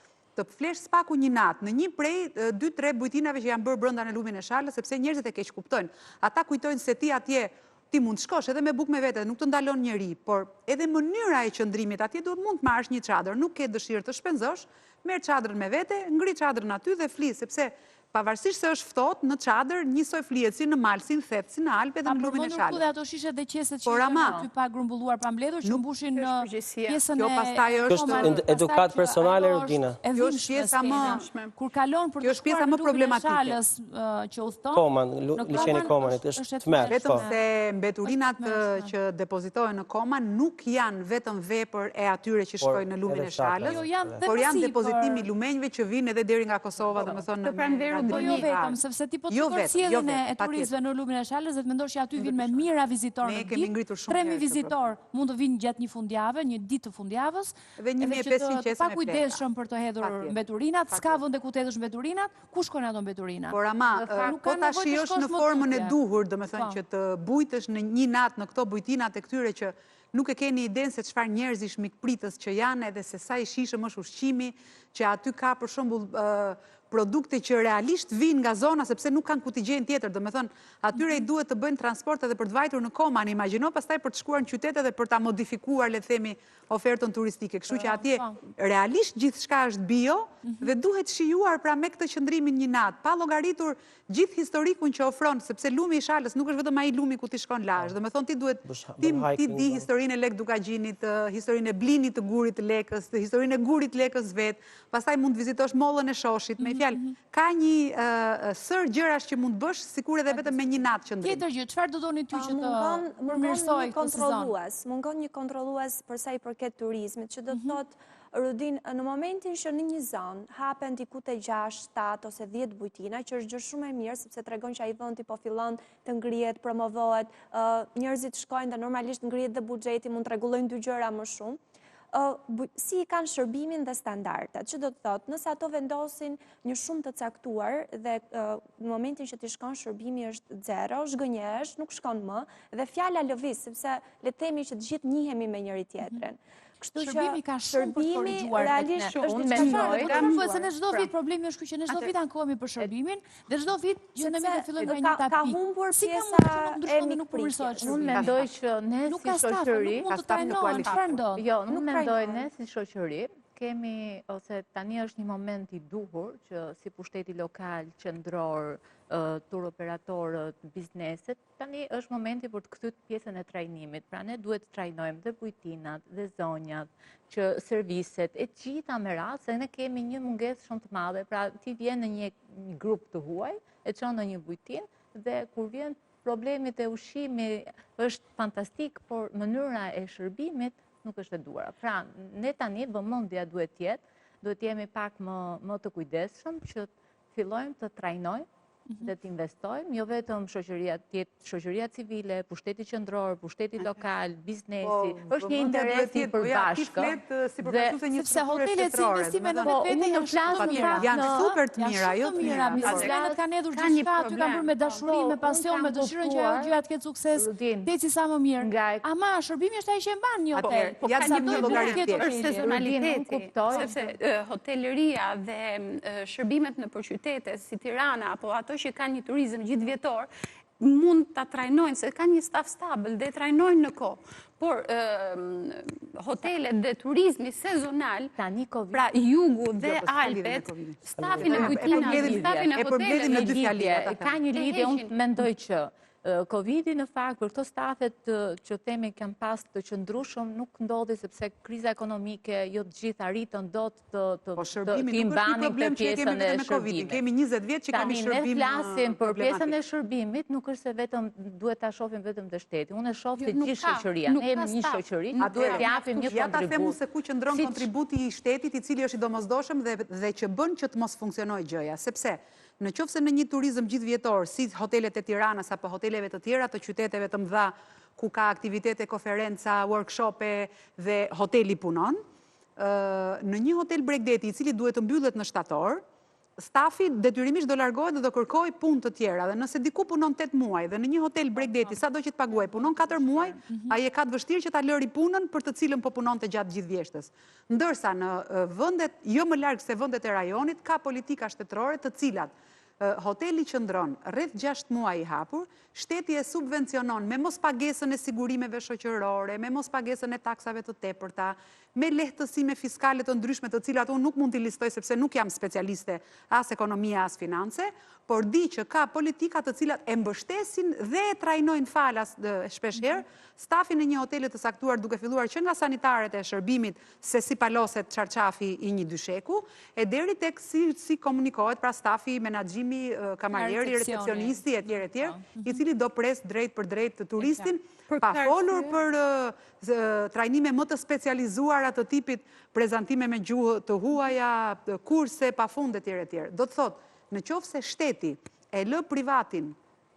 të flesh spaku një natë, në një prej 2-3 bujtinave që janë bërë brenda në Lumin e Shalës, sepse njerëzit e keq kuptojnë. Ata kujtojnë se ti atje ti mund shkosh edhe me bukë me vete, nuk të ndalon njeri, por edhe mënyra e qëndrimit atje duhet mund të marrësh një çadër, nuk ke dëshirë të shpenzosh, merr çadrën me vete, ngri çadrën aty dhe fli, sepse pavarësisht se është ftohtë në çadër, njësoj flihet si në mal, si në thet, si në Alpe dhe në lumin e Dhe shalës. ato shishet dhe qeset që Por ama, janë aty pa grumbulluar, pa mbledhur, që mbushin pjesën Kjo pastaj është edukat personale, Rudina. Kjo është pjesa më kur kalon për Kjo është pjesa më problematike. Shalës që udhton. Koman, liçeni Komanit është tmerr. Vetëm se mbeturinat që depozitohen në Koman nuk janë vetëm vepër e atyre që shkojnë në lumin e shalës, por janë depozitimi lumenjve që vinë edhe deri nga Kosova, domethënë Po jo vetëm, sepse ti po të shkosh sjelljen e turistëve në lumin e shalës dhe të mendosh që aty vinë me mijëra vizitorë në ditë. 3.000 vizitorë mund të vinë gjatë një fundjavë, një ditë të fundjavës, dhe 1.500 qese pa kujdesshëm për të hedhur mbeturinat, s'ka vende ku të hedhësh mbeturinat, ku shkojnë ato mbeturina? Por ama, po ta shijosh në formën e duhur, domethënë që të bujtësh në një natë në këto bujtinat e këtyre që nuk e keni idenë se çfarë njerëzish mikpritës që janë edhe se sa i shishëm është ushqimi, që aty ka për shembull produkte që realisht vinë nga zona sepse nuk kanë ku t'i gjejnë tjetër, domethënë atyre i duhet të bëjnë transport edhe për të vajtur në Koman, imagjino pastaj për të shkuar në qytet edhe për ta modifikuar, le të themi, ofertën turistike, kështu që atje realisht gjithçka është bio dhe duhet shijuar pra me këtë qëndrimin një natë, pa llogaritur gjithë historikun që ofron, sepse lumi i shalës nuk është vetëm ai lumi ku ti shkon lagj, domethënë ti duhet ti di historinë e Lek Dukagjinit, historinë e blinit të gurit të Lekës, historinë e gurit të Lekës vet, pastaj mund të vizitosh mollën e Shoshit, me fjalë, ka një sër gjërash që mund bësh sikur edhe vetëm me një natë qëndrim. Tjetër gjë, çfarë do doni ty që të përmirësoj këtë sezon? Mungon një kontrollues për sa i përket turizmit, që do të thotë Rudin, në momentin që në një zonë hapen diku te 6, 7 ose 10 bujtina, që është gjë shumë e mirë, sepse tregon që ai vendi po fillon të ngrihet, promovohet, njerëzit shkojnë dhe normalisht ngrihet dhe buxheti, mund të rregullojnë dy gjëra më shumë. Si i kanë shërbimin dhe standardet, që do të thotë, nëse ato vendosin një shumë të caktuar dhe në momentin që ti shkon shërbimi është 0, zhgënjesh, nuk shkon më, dhe fjala lëviz, sepse le të themi që të gjithë njihemi me njëri tjetrin. Shërbimi ka shumë për të korrigjuar realisht është mendoj se në çdo vit problemi është që në çdo vit ankohemi për shërbimin dhe çdo vit gjendemi të fillojmë nga një tapi. Ka humbur pjesa e mikpritjes. Unë mendoj që ne si shoqëri, mund të trajnohen, çfarë ndodh? Jo, unë mendoj ne si shoqëri kemi, ose tani është një moment i duhur që si pushteti lokal, qendror, tur operatorët, bizneset, tani është momenti për të kthyer pjesën e trajnimit. Pra ne duhet të trajnojmë dhe bujtinat, dhe zonjat, që serviset, e gjitha me radhë, se ne kemi një mungesë shumë të madhe. Pra ti vjen në një grup të huaj, e çon në një bujtin dhe kur vjen problemit e ushqimit është fantastik, por mënyra e shërbimit nuk është e duara. Pra, ne tani vëmendja duhet jemi pak më të kujdesshëm që fillojmë të trajnojmë dhe të investojmë, jo vetëm shoqëria civile, pushteti qendror, pushteti lokal, biznesi, është një interes i përbashkë. Sepse hotelet si investime në vetvete janë shumë të mira. Janë super të mira, jo të mira. Bizneset kanë hedhur gjithçka, aty kanë bërë me dashuri, me pasion, me dëshirën që ajo gjëja të ketë sukses, teci sa më mirë. Ama shërbimi është ai që e mban një hotel. Ja ka një llogari tjetër. Sezonaliteti, sepse hoteleria dhe shërbimet në përqytete si Tirana apo ato që kanë një turizëm gjithë vjetor, mund të trajnojnë, se kanë një staf stabil dhe trajnojnë në kohë. Por hotelet dhe turizmi sezonal, pra jugu dhe Alpet, stafin e bujtinave, stafin e hotelet, ka një lidhje, unë mendoj që Covidi në fakt për këto stafet që themi kanë pas të qëndrueshëm nuk ndodhi sepse kriza ekonomike jo të gjithë arritën dot të imbanin për pjesën e shërbimit. Kemi 20 vjet që kemi shërbim. Ne flasim për pjesën e shërbimit, nuk është se vetëm duhet ta shohim vetëm të shteti. Unë e shoh se gjithë shoqëria, ne jemi një shoqëri, duhet të japim një kontribut. Ja ta themu se ku qëndron kontributi i shtetit, i cili është i domosdoshëm dhe që bën që të mos funksionojë gjëja, sepse në qoftë se në një turizëm gjithë vjetor, si hotelet e Tiranës apo hoteleve të tjera të qyteteve të mëdha ku ka aktivitete, konferenca, workshope dhe hoteli punon, në një hotel Bregdeti i cili duhet të mbyllet në shtator, stafi detyrimisht do largohet dhe do kërkoj punë të tjera. Dhe nëse diku punon 8 muaj dhe në një hotel Bregdeti sa do që të paguaj punon 4 muaj, ai e ka të vështirë që ta lëri punën për të cilën po punonte gjatë gjithë vjeshtës. Ndërsa në vendet jo më larg se vendet e rajonit ka politika shtetërore të cilat hoteli qëndron rreth 6 muaj i hapur, shteti e subvencionon me mos pagesën e sigurimeve shoqërore, me mos pagesën e taksave të tepërta, me lehtësime fiskale të ndryshme të cilat unë nuk mund t'i listoj sepse nuk jam specialiste as ekonomia as finance, por di që ka politika të cilat e mbështesin dhe e trajnojnë falas shpeshherë stafin e një hoteli të saktuar duke filluar që nga sanitaret e shërbimit se si paloset çarçafi i një dysheku, e deri tek si komunikohet pra stafi, menaxhimi, kamarieri, recepcionisti etj, i cili do pres drejt për drejt të turistin, pa folur për trajnime më të specializuara të tipit prezantime me gjuhë të huaja, kurse pafund etj. Do të thotë, në qoftë se shteti e lë privatin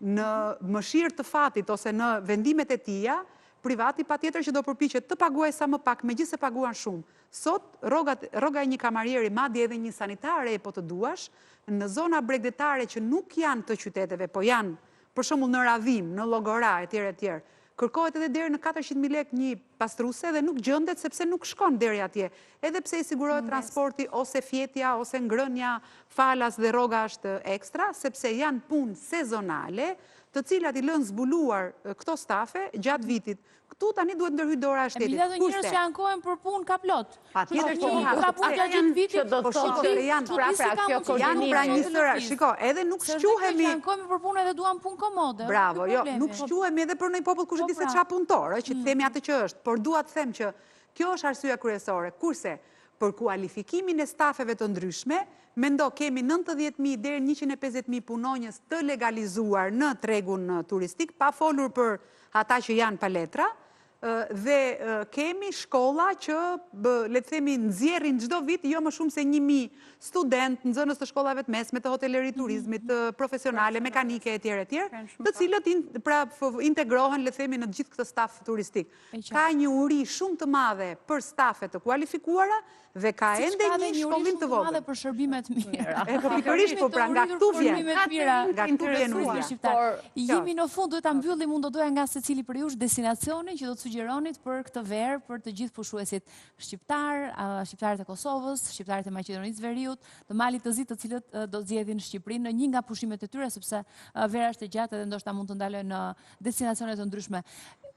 në mëshirë të fatit ose në vendimet e tija, privati patjetër që do përpiqet të paguaj sa më pak, megjithëse paguan shumë. Sot, rroga e një kamarieri, madje edhe një sanitare po të duash, në zona bregdetare që nuk janë të qyteteve, po janë, për shembull në Radhim, në Llogora etj, kërkohet edhe deri në 400.000 lekë një pastruse dhe nuk gjendet sepse nuk shkon deri atje. Edhe pse i sigurohet transporti ose fjetja ose ngrënia, falas dhe rroga është ekstra, sepse janë punë sezonale, të cilat i lënë zbuluar këto stafe gjatë vitit. Këtu tani duhet ndërhyjë dora e shtetit. Emilia, dhe njerëz që ankohen për punë ka plot. Patjetër që ka punë gjatë vitit. Që do të thotë janë pra një sëra. Shiko, edhe nuk shquhemi. Që ankohemi për punë edhe duan punë komode. Bravo, jo, nuk shquhemi edhe për një popull kush e di se çfarë punëtor, që të themi atë që është, por dua të them që kjo është arsyeja kryesore. Kurse për kualifikimin e stafeve të ndryshme, mendo kemi 90.000 deri 150.000 punonjës të legalizuar në tregun turistik, pa folur për ata që janë pa letra, dhe kemi shkolla që, le të themi, nxjerrin çdo vit jo më shumë se 1.000 student në zonës të shkollave të mesme, të hotelleri turizmit, profesionale, mekanike etj, të cilët pra integrohen, le të themi, në gjithë këtë staf turistik. Ka një uri shumë të madhe për stafe të kualifikuara dhe ka ende një shkollim të vogël. Madhe për shërbimet mira. Pikërisht po pra nga këtu vjen. Nga këtu vjen uria. Jemi në fund, duhet ta mbyllim, unë do doja nga secili për jush destinacionin që do të sugjeronit për këtë verë për të gjithë pushuesit shqiptar, shqiptarët e Kosovës, shqiptarët e Maqedonisë Veriut, të Malit të Zi, të cilët do zgjedhin Shqipërinë në një nga pushimet e tyre, sepse vera është e gjatë dhe ndoshta mund të ndalojnë në destinacione të ndryshme.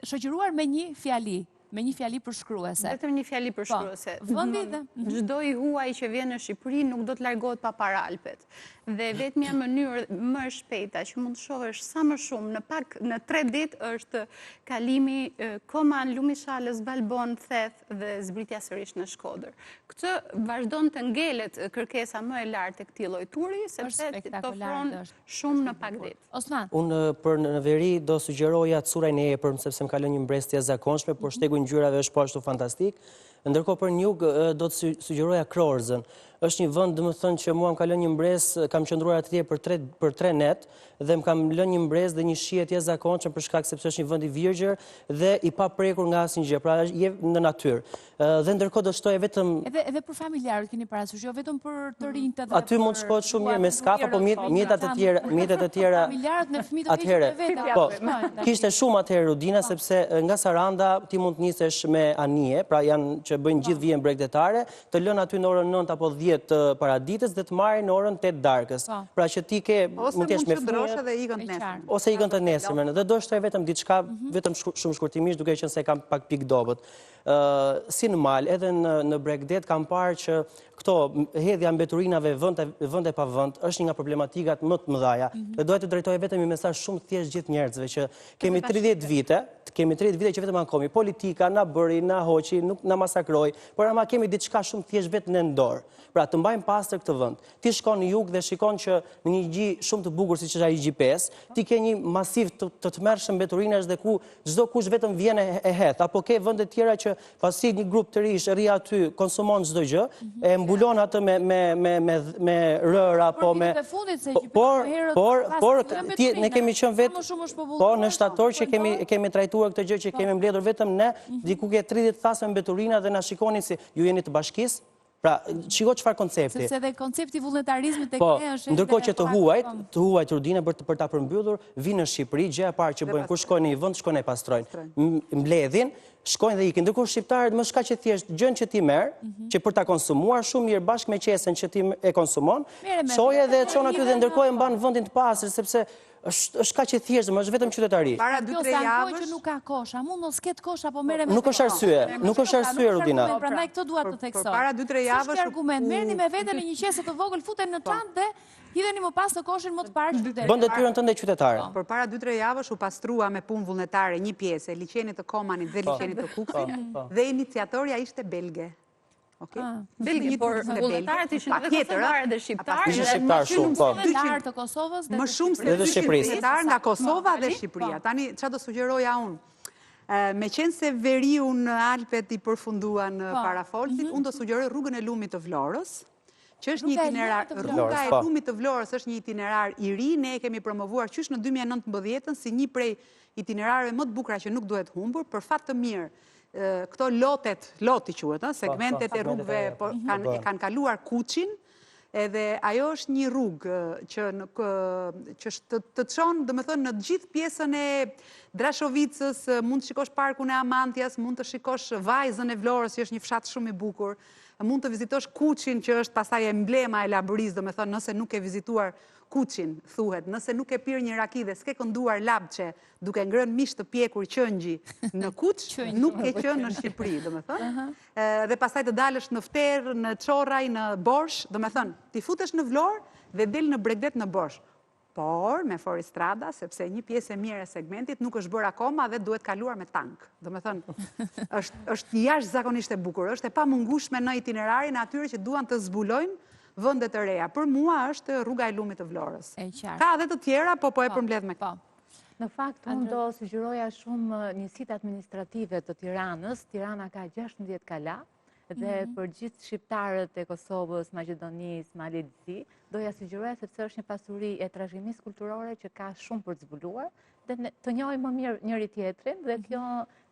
Shoqëruar me një fjali, përshkruese. Vetëm një fjali përshkruese. Vendi dhe çdo i huaj që vjen në Shqipëri nuk do të largohet pa paralpet. Dhe vetmja mënyrë më e shpejta që mund të shohësh sa më shumë në 3 ditë është kalimi Koman, Lumishalës, Balbon, Theth dhe zbritja sërish në Shkodër. Këtë vazhdon të ngelet kërkesa më e lartë e këtij lloj turi, sepse të ofron shumë në pak ditë. Osman. Unë për në veri do sugjeroja Curajn e Epërm, sepse më kalon një mbrëmje e zakonshme, por shtegu i ngjyrave është po ashtu fantastik. Ndërkohë për një do të sugjeroja Krorzën. Është një vend, domethënë, që mua më ka lënë një mbresë, kam qëndruar atje për 3 net dhe më kam lënë një mbresë dhe një shije të jashtëzakonshme për shkak sepse është një vend i virgjër dhe i paprekur nga asnjë gjë, pra je në natyrë. Dhe ndërkohë do shtoja vetëm edhe për familjarët keni parasysh, jo vetëm për të rinjtë edhe aty mund të shkohet shumë mirë me skaf apo mjetet e tjera. Familjarët në fëmijë të vetë. Po, kishte shumë atëherë Rudina sepse nga Saranda ti mund të nisesh me anije, pra janë që bëjnë gjithë vijën bregdetare, të lënë aty në orën 9 apo 10 paraditës dhe të marrin në orën 8 darkës. Pra që ti ke mund të jesh me fëmijë ose ikën të nesërmen. Dhe do shtoj vetëm diçka vetëm shumë shkurtimisht, duke qenë se kam pak pikë dobët. Si në mal, edhe në Bregdet kam parë që këto hedhja mbeturinave vend e pa vend është një nga problematikat më të mëdha. Dhe doja të drejtoj vetëm një mesazh shumë thjesht gjithë njerëzve që kemi 30 vite që vetëm ankomi politika na bëri, na hoqi, nuk na masakroi, por ama kemi diçka shumë thjesht vetëm në dorë. Pra të mbajmë pastër këtë vend. Ti shkon në jug dhe shikon që në një gjë shumë të bukur siç është ai G5, ti ke një masiv të tmerrshëm mbeturinash dhe ku çdo kush vetëm vjen e hedh, apo ke vende të tjera që pasi një grup të rish rri aty, konsumon çdo gjë, e mbulon atë me rëra apo me por ne kemi qenë vetë po në shtator që kemi trajtuar këtë gjë që kemi mbledhur vetëm ne, diku ke 30 thasë mbeturina dhe na shikonin si ju jeni të bashkisë. Pra, shiko çfarë koncepti. Sepse dhe koncepti vullnetarizmit tek Po, ne është ndërkohë që të huajt rutinë për ta përmbyllur, vinë në Shqipëri, gjëja e parë që bëjnë kur shkojnë në një vend, shkojnë e pastrojnë. Mbledhin, shkojnë dhe ikin. Ndërkohë shqiptarët më shka që thjesht gjën që ti merr, që për ta konsumuar shumë mirë bashkë me qesen që ti e konsumon, çoje dhe e çon aty dhe ndërkohë e mban vendin të pastër sepse është kaq e thjeshtë, është vetëm qytetari. Para 2-3 javësh që nuk ka kosha, mund mos ketë kosha, po merrem. Nuk është arsye, nuk është arsye Rudina. Prandaj këto dua të theksoj. Para 2-3 javësh. Është argument, merrni me veten në një qese të vogël, futen në çantë dhe hidheni më pas në koshin më të parë qytetit. Bën detyrën tënde qytetare. Për para 2-3 javësh u pastrua me punë vullnetare një pjesë e liçenit të Komanit dhe liçenit të Kuksit dhe iniciatorja ishte belge. Belgi, por vullnetarët ishin edhe kosovarë dhe shqiptarë. Ishin shqiptarë shumë, po. Të Kosovës Më shumë se 200 vullnetarë nga Kosova dhe Shqipëria. Tani, çfarë do sugjeroja unë? Me qenë se veriu në Alpet i përfunduan parafolsit, unë do sugjeroj rrugën e Lumit të Vlorës, që është një itinerar, rruga e Lumit të Vlorës është një itinerar i ri, ne e kemi promovuar qysh në 2019 si një prej itinerarëve më të bukura që nuk duhet humbur, për fat të mirë. Këto loti quhet, segmentet e rrugëve e kanë kaluar Kuçin, edhe ajo është një rrugë që të çon, domethënë, në gjithë pjesën e Drashovicës, mund të shikosh parkun e Amantias, mund të shikosh Vajzën e Vlorës, që është një fshat shumë i bukur, mund të vizitosh Kuçin, që është pastaj emblema e Labërisë, domethënë, nëse nuk e vizituar Kuçin, thuhet, nëse nuk e pirë një raki dhe s'ke kënduar labçe duke ngrënë mish të pjekur qëngji në Kuç, nuk ke qenë në Shqipëri, domethënë. Dhe pastaj të dalësh në Fterë, në Çorraj, në Borsh, domethënë, ti futesh në Vlorë dhe del në Bregdet në Borsh. Por, me Foristrada, sepse një pjesë e mirë e segmentit nuk është bërë akoma dhe duhet kaluar me tank. Domethënë, është jashtëzakonisht e bukur, është e pamungueshme në itinerarin e atyre që duan të zbulojnë vëndet të reja. Për mua është rruga e Lumit të Vlorës. Ka edhe të tjera, po e përmbledh me këto. Në fakt, unë do sugjeroja shumë njësitë administrative të Tiranës. Tirana ka 16 kala dhe për gjithë shqiptarët e Kosovës, Maqedonisë, Malezi, doja sugjeroja sepse është një pasuri e trashëgimisë kulturore që ka shumë për të zbuluar dhe të njohim më mirë njëri tjetrin dhe kjo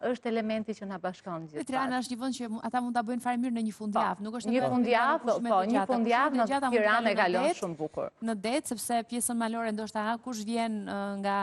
është elementi që na bashkon gjithë. Tirana është një vend që ata mund ta bëjnë fare mirë në një fundjavë, nuk është një fundjavë, një fundjavë në Tiranë e kalon shumë bukur. Në det, sepse pjesën malore ndoshta kush vjen nga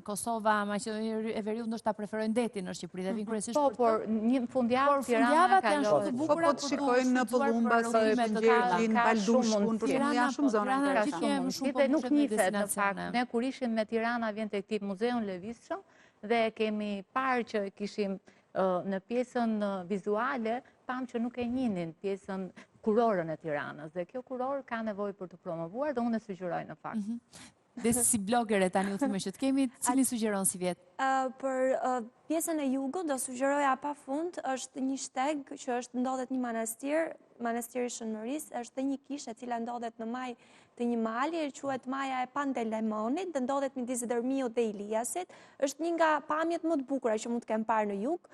Kosova, Maqedonia e Veriut ndoshta preferojnë detin në Shqipëri dhe vinë kryesisht për por një fundjavë Tirana kalon shumë të bukura. Po të shikojnë në Pëllumba, Sinxhergjin, Baldushkun, për shembull janë shumë zona interesante. Dhe nuk niset në fakt. Ne kur ishim me Tirana vjen tek tip Muzeun Lëvizshëm dhe kemi parë që kishim në pjesën vizuale, pam që nuk e njinin pjesën kurorën e Tiranës dhe kjo kurorë ka nevojë për të promovuar dhe unë e sugjeroj në fakt. Dhe si blogere tani u thumë që të kemi, cilin sugjeron si vjet? Për pjesën e jugut do sugjeroja pafund është një shteg që është ndodhet një manastir, manastiri Shënmërisë, është dhe një kishë e cila ndodhet në maj të një mali, e quhet Maja e Pantelemonit, dhe ndodhet midis Dërmiut dhe Iliasit. Është një nga pamjet më të bukura që mund të kem parë në jug.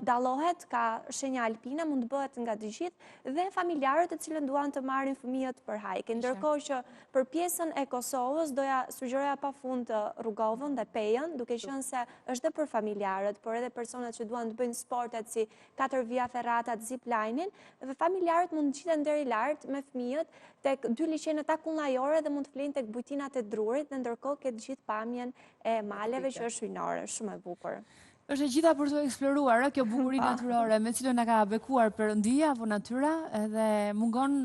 Dallohet, ka shenja alpine, mund të bëhet nga të gjithë dhe familjarët të cilën duan të marrin fëmijët për hajke. Ndërkohë që për pjesën e Kosovës doja sugjeroja pafund Rrugovën dhe Pejën, duke qenë se është dhe për familjarët, por edhe personat që duan të bëjnë sportet si 4 via ferratat, zip-linein, dhe familjarët mund të gjiten deri lart me fëmijët tek 2 liçenet akullnajore dhe mund të flinë tek bujtinat e Drurit dhe ndërkohë këtë gjithë pamjen e maleve që është hyjnore, shumë e bukur. Është e gjitha për të eksploruar kjo bukuri natyrore me cilën na ka bekuar Perëndia apo natyra, edhe mungon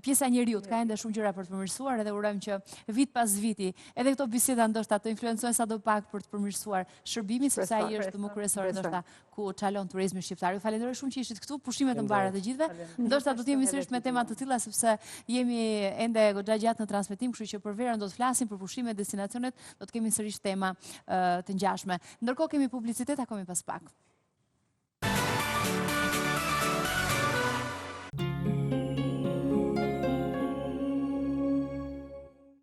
pjesa e njeriut, ka ende shumë gjëra për të përmirësuar edhe urojmë që vit pas viti edhe këto biseda ndoshta të influencojnë sadopak për të përmirësuar shërbimin, sepse ai është më kryesor ndoshta ku çalon turizmi shqiptar. Ju falenderoj shumë që ishit këtu, pushime të mbara të gjithëve. Ndoshta do të jemi sërish me tema të tilla sepse jemi ende goxha gjatë në transmetim, kështu që për verën do të flasim për pushimet, destinacionet, do të kemi sërish tema të ngjashme. Ndërkohë kemi publicitet, takomi pas pak.